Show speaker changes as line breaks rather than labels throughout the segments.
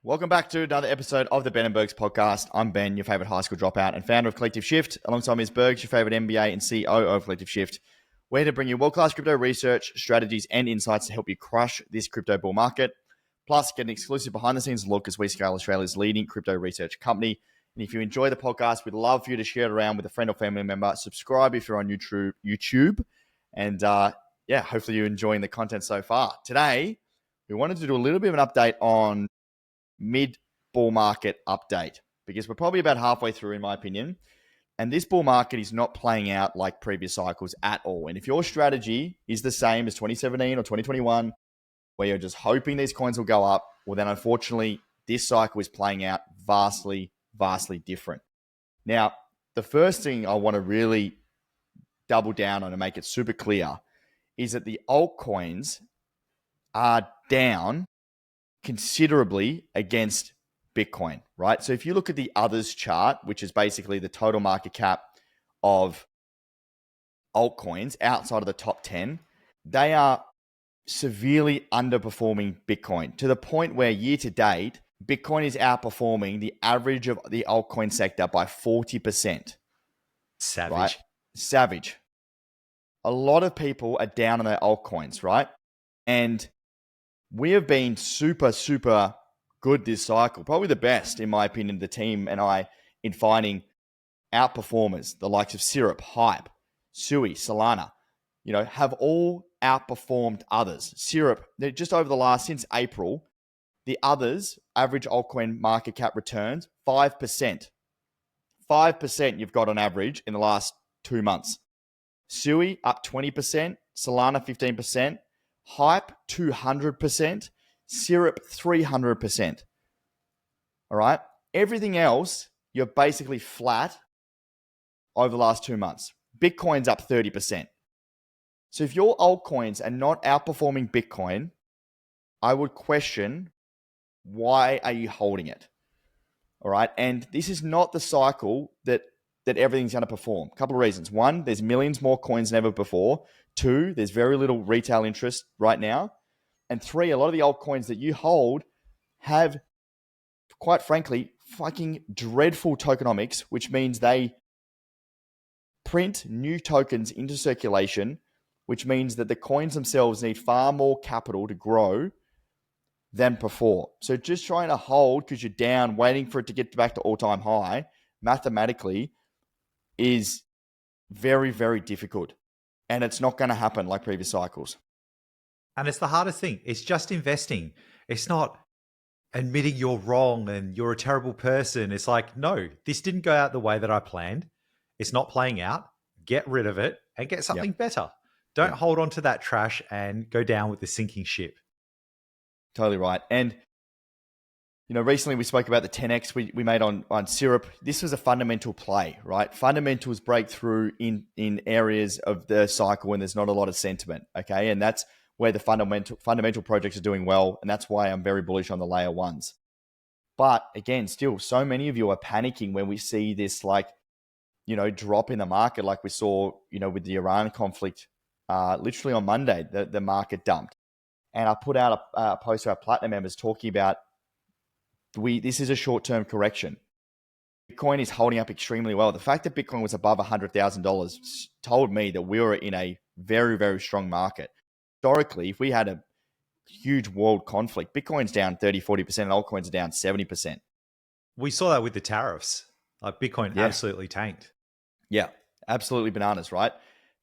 Welcome back to another episode of the Ben Bergs Podcast. I'm Ben, your favorite high school dropout and founder of Collective Shift. Alongside Ms. Bergs, your favorite MBA and CEO of Collective Shift. We're here to bring you world-class crypto research, strategies, and insights to help you crush this crypto bull market. Plus, get an exclusive behind-the-scenes look as we scale Australia's leading crypto research company. And if you enjoy the podcast, we'd love for you to share it around with a friend or family member. Subscribe if you're on YouTube. And hopefully you're enjoying the content so far. Today, we wanted to do a little bit of an update on mid-bull market update because we're probably about halfway through, in my opinion. And this bull market is not playing out like previous cycles at all. And if your strategy is the same as 2017 or 2021, where you're just hoping these coins will go up, well, then unfortunately, this cycle is playing out vastly different. Now, the first thing I want to really double down on and make it super clear is that the altcoins are down considerably against Bitcoin, right? So if you look at the others chart, which is basically the total market cap of altcoins outside of the top 10, they are severely underperforming Bitcoin to the point where year to date, Bitcoin is outperforming the average of the altcoin sector by 40%.
Savage.
Right? Savage. A lot of people are down on their altcoins, right? And we have been super good this cycle. Probably the best, in my opinion, the team and I, in finding outperformers, the likes of Syrup, Hype, Sui, Solana, have all outperformed others. Syrup, just over the last, since April, the others, average altcoin market cap returns, 5%. 5% you've got on average in the last 2 months. Sui up 20%, Solana 15%, Hype 200%, Syrup 300%. All right? Everything else, you're basically flat over the last 2 months. Bitcoin's up 30%. So if your altcoins are not outperforming Bitcoin, I would question, why are you holding it? All right? And this is not the cycle that everything's going to perform. A couple of reasons. One, there's millions more coins than ever before. Two, there's very little retail interest right now. And three, a lot of the altcoins that you hold have, quite frankly, fucking dreadful tokenomics, which means they print new tokens into circulation, which means that the coins themselves need far more capital to grow than before. So just trying to hold because you're down, waiting for it to get back to all-time high, mathematically, is very difficult. And it's not going to happen like previous cycles.
And it's the hardest thing. It's just investing. It's not admitting you're wrong and you're a terrible person. It's like, no, this didn't go out the way that I planned. It's not playing out. Get rid of it and get something better. Don't hold on to that trash and go down with the sinking ship.
Totally right. And recently we spoke about the 10x we made on Syrup. This was a fundamental play, right? Fundamentals break through in areas of the cycle when there's not a lot of sentiment, okay? And that's where the fundamental projects are doing well, and that's why I'm very bullish on the layer ones. But again, still, so many of you are panicking when we see this drop in the market like we saw, with the Iran conflict. Literally on Monday, the market dumped. And I put out a post to our Platinum members talking about this is a short-term correction. Bitcoin is holding up extremely well. The fact that Bitcoin was above $100,000 told me that we were in a very strong market. Historically, if we had a huge world conflict, Bitcoin's down 30-40% and altcoins are down 70%.
We saw that with the tariffs. Like Bitcoin absolutely tanked.
Yeah, absolutely bananas, right?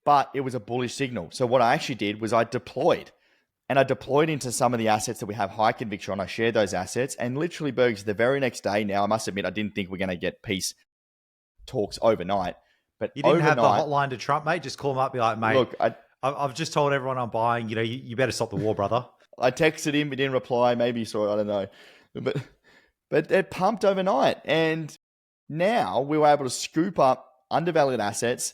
But it was a bullish signal. So what I actually did was I deployed. And I deployed into some of the assets that we have high conviction on. I shared those assets. And literally, Bergs, the very next day now, I must admit, I didn't think we're going to get peace talks overnight. But
you didn't have the hotline to Trump, mate? Just call him up, be like, mate, look, I've just told everyone I'm buying, you better stop the war, brother.
I texted him, he didn't reply. Maybe he saw it, I don't know. But it pumped overnight. And now we were able to scoop up undervalued assets,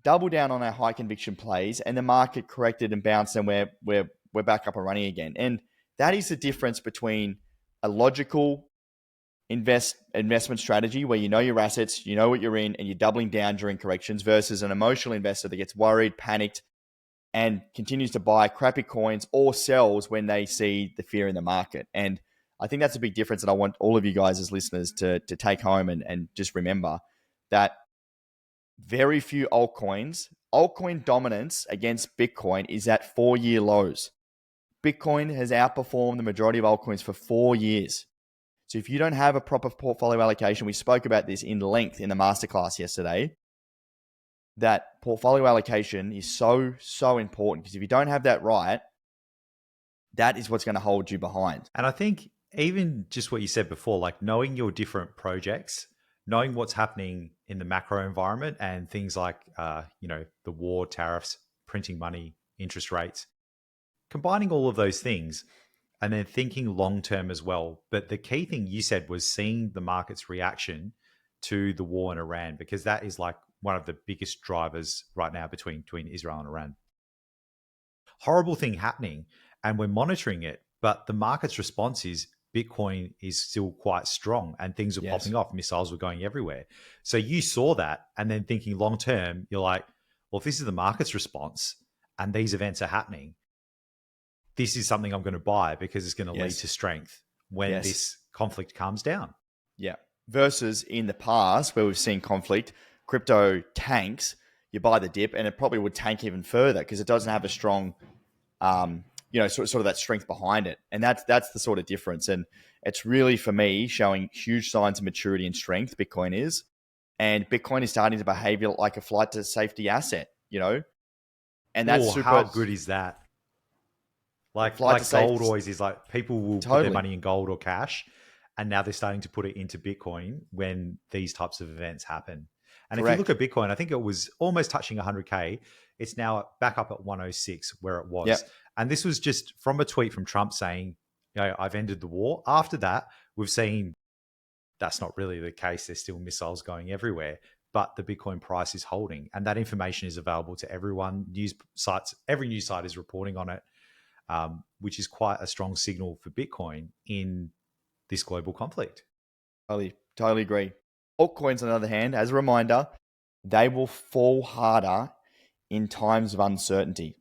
double down on our high conviction plays, and the market corrected and bounced, and we're back up and running again. And that is the difference between a logical investment strategy where you know your assets, you know what you're in, and you're doubling down during corrections versus an emotional investor that gets worried, panicked, and continues to buy crappy coins or sells when they see the fear in the market. And I think that's a big difference. And I want all of you guys as listeners to take home and just remember that very few altcoin dominance against Bitcoin is at 4-year lows. Bitcoin has outperformed the majority of altcoins for 4 years. So if you don't have a proper portfolio allocation, we spoke about this in length in the masterclass yesterday, that portfolio allocation is so, so important, because if you don't have that right, that is what's going to hold you behind.
And I think even just what you said before, like knowing your different projects, knowing what's happening in the macro environment and things like, the war, tariffs, printing money, interest rates, combining all of those things and then thinking long term as well. But the key thing you said was seeing the market's reaction to the war in Iran, because that is like one of the biggest drivers right now between Israel and Iran. Horrible thing happening, and we're monitoring it, but the market's response is Bitcoin is still quite strong and things were popping off. Missiles were going everywhere. So you saw that, and then thinking long term, you're like, well, if this is the market's response and these events are happening, this is something I'm going to buy because it's going to lead to strength when this conflict calms down.
Yeah. Versus in the past where we've seen conflict, crypto tanks, you buy the dip and it probably would tank even further because it doesn't have a strong, sort of that strength behind it. And that's the sort of difference. And it's really, for me, showing huge signs of maturity and strength, Bitcoin is. And Bitcoin is starting to behave like a flight to safety asset, And that's super.
How good is that? Like gold always is, like people will put their money in gold or cash, and now they're starting to put it into Bitcoin when these types of events happen. And if you look at Bitcoin, I think it was almost touching 100K. It's now back up at 106 where it was. Yep. And this was just from a tweet from Trump saying, I've ended the war. After that, we've seen that's not really the case. There's still missiles going everywhere, but the Bitcoin price is holding. And that information is available to everyone. Every news site is reporting on it. Which is quite a strong signal for Bitcoin in this global conflict.
Totally agree. Altcoins, on the other hand, as a reminder, they will fall harder in times of uncertainty.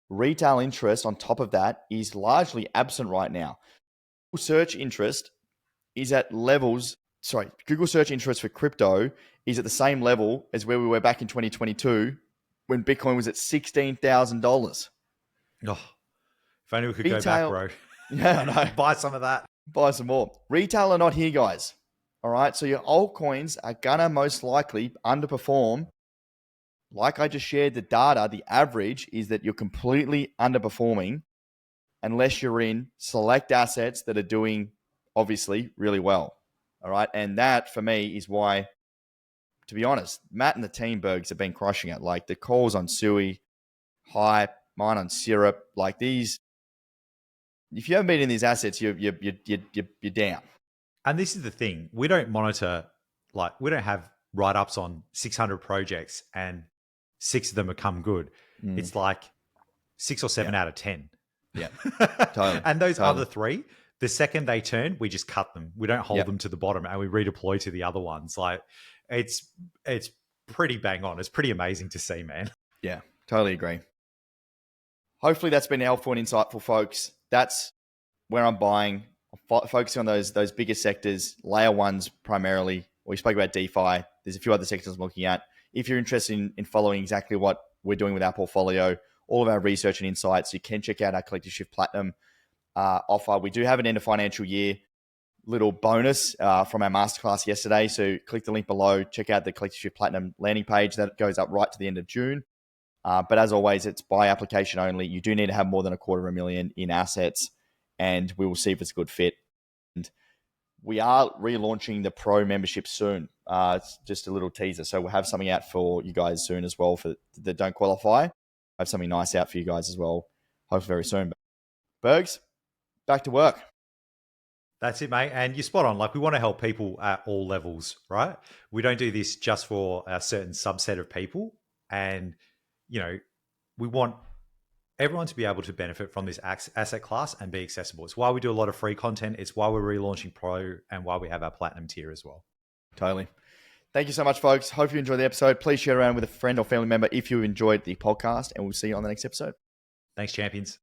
Retail interest on top of that is largely absent right now. Google search interest for crypto is at the same level as where we were back in 2022 when Bitcoin was at $16,000.
Oh, if only we could go back, bro.
Yeah, I know.
Buy some of that.
Buy some more. Retail are not here, guys. All right. So your altcoins are going to most likely underperform. Like I just shared the data, the average is that you're completely underperforming unless you're in select assets that are doing, obviously, really well. All right. And that, for me, is why, to be honest, Matt and the team, Bergs, have been crushing it. Like the calls on Sui, Hype, mine on Syrup, like these. If you haven't been in these assets, you're down.
And this is the thing: we don't monitor, we don't have write-ups on 600 projects and 6 of them have come good. It's like 6 or 7 out of 10.
Yeah, totally.
And those other 3, the second they turn, we just cut them. We don't hold them to the bottom, and we redeploy to the other ones. Like it's pretty bang on. It's pretty amazing to see, man.
Yeah, totally agree. Hopefully that's been helpful and insightful, folks. That's where I'm buying, focusing on those bigger sectors, layer ones primarily. We spoke about DeFi. There's a few other sectors I'm looking at. If you're interested in following exactly what we're doing with our portfolio, all of our research and insights, you can check out our Collective Shift Platinum offer. We do have an end of financial year little bonus from our masterclass yesterday. So click the link below, check out the Collective Shift Platinum landing page. That goes up right to the end of June. But as always, it's by application only. You do need to have more than $250,000 in assets, and we will see if it's a good fit. And we are relaunching the Pro membership soon. It's just a little teaser. So we'll have something out for you guys soon as well for that don't qualify. I have something nice out for you guys as well, hopefully very soon. Bergs, back to work.
That's it, mate. And you're spot on. We want to help people at all levels, right? We don't do this just for a certain subset of people. And we want everyone to be able to benefit from this asset class and be accessible. It's why we do a lot of free content. It's why we're relaunching Pro and why we have our Platinum tier as well.
Totally. Thank you so much, folks. Hope you enjoyed the episode. Please share it around with a friend or family member if you enjoyed the podcast, and we'll see you on the next episode.
Thanks, champions.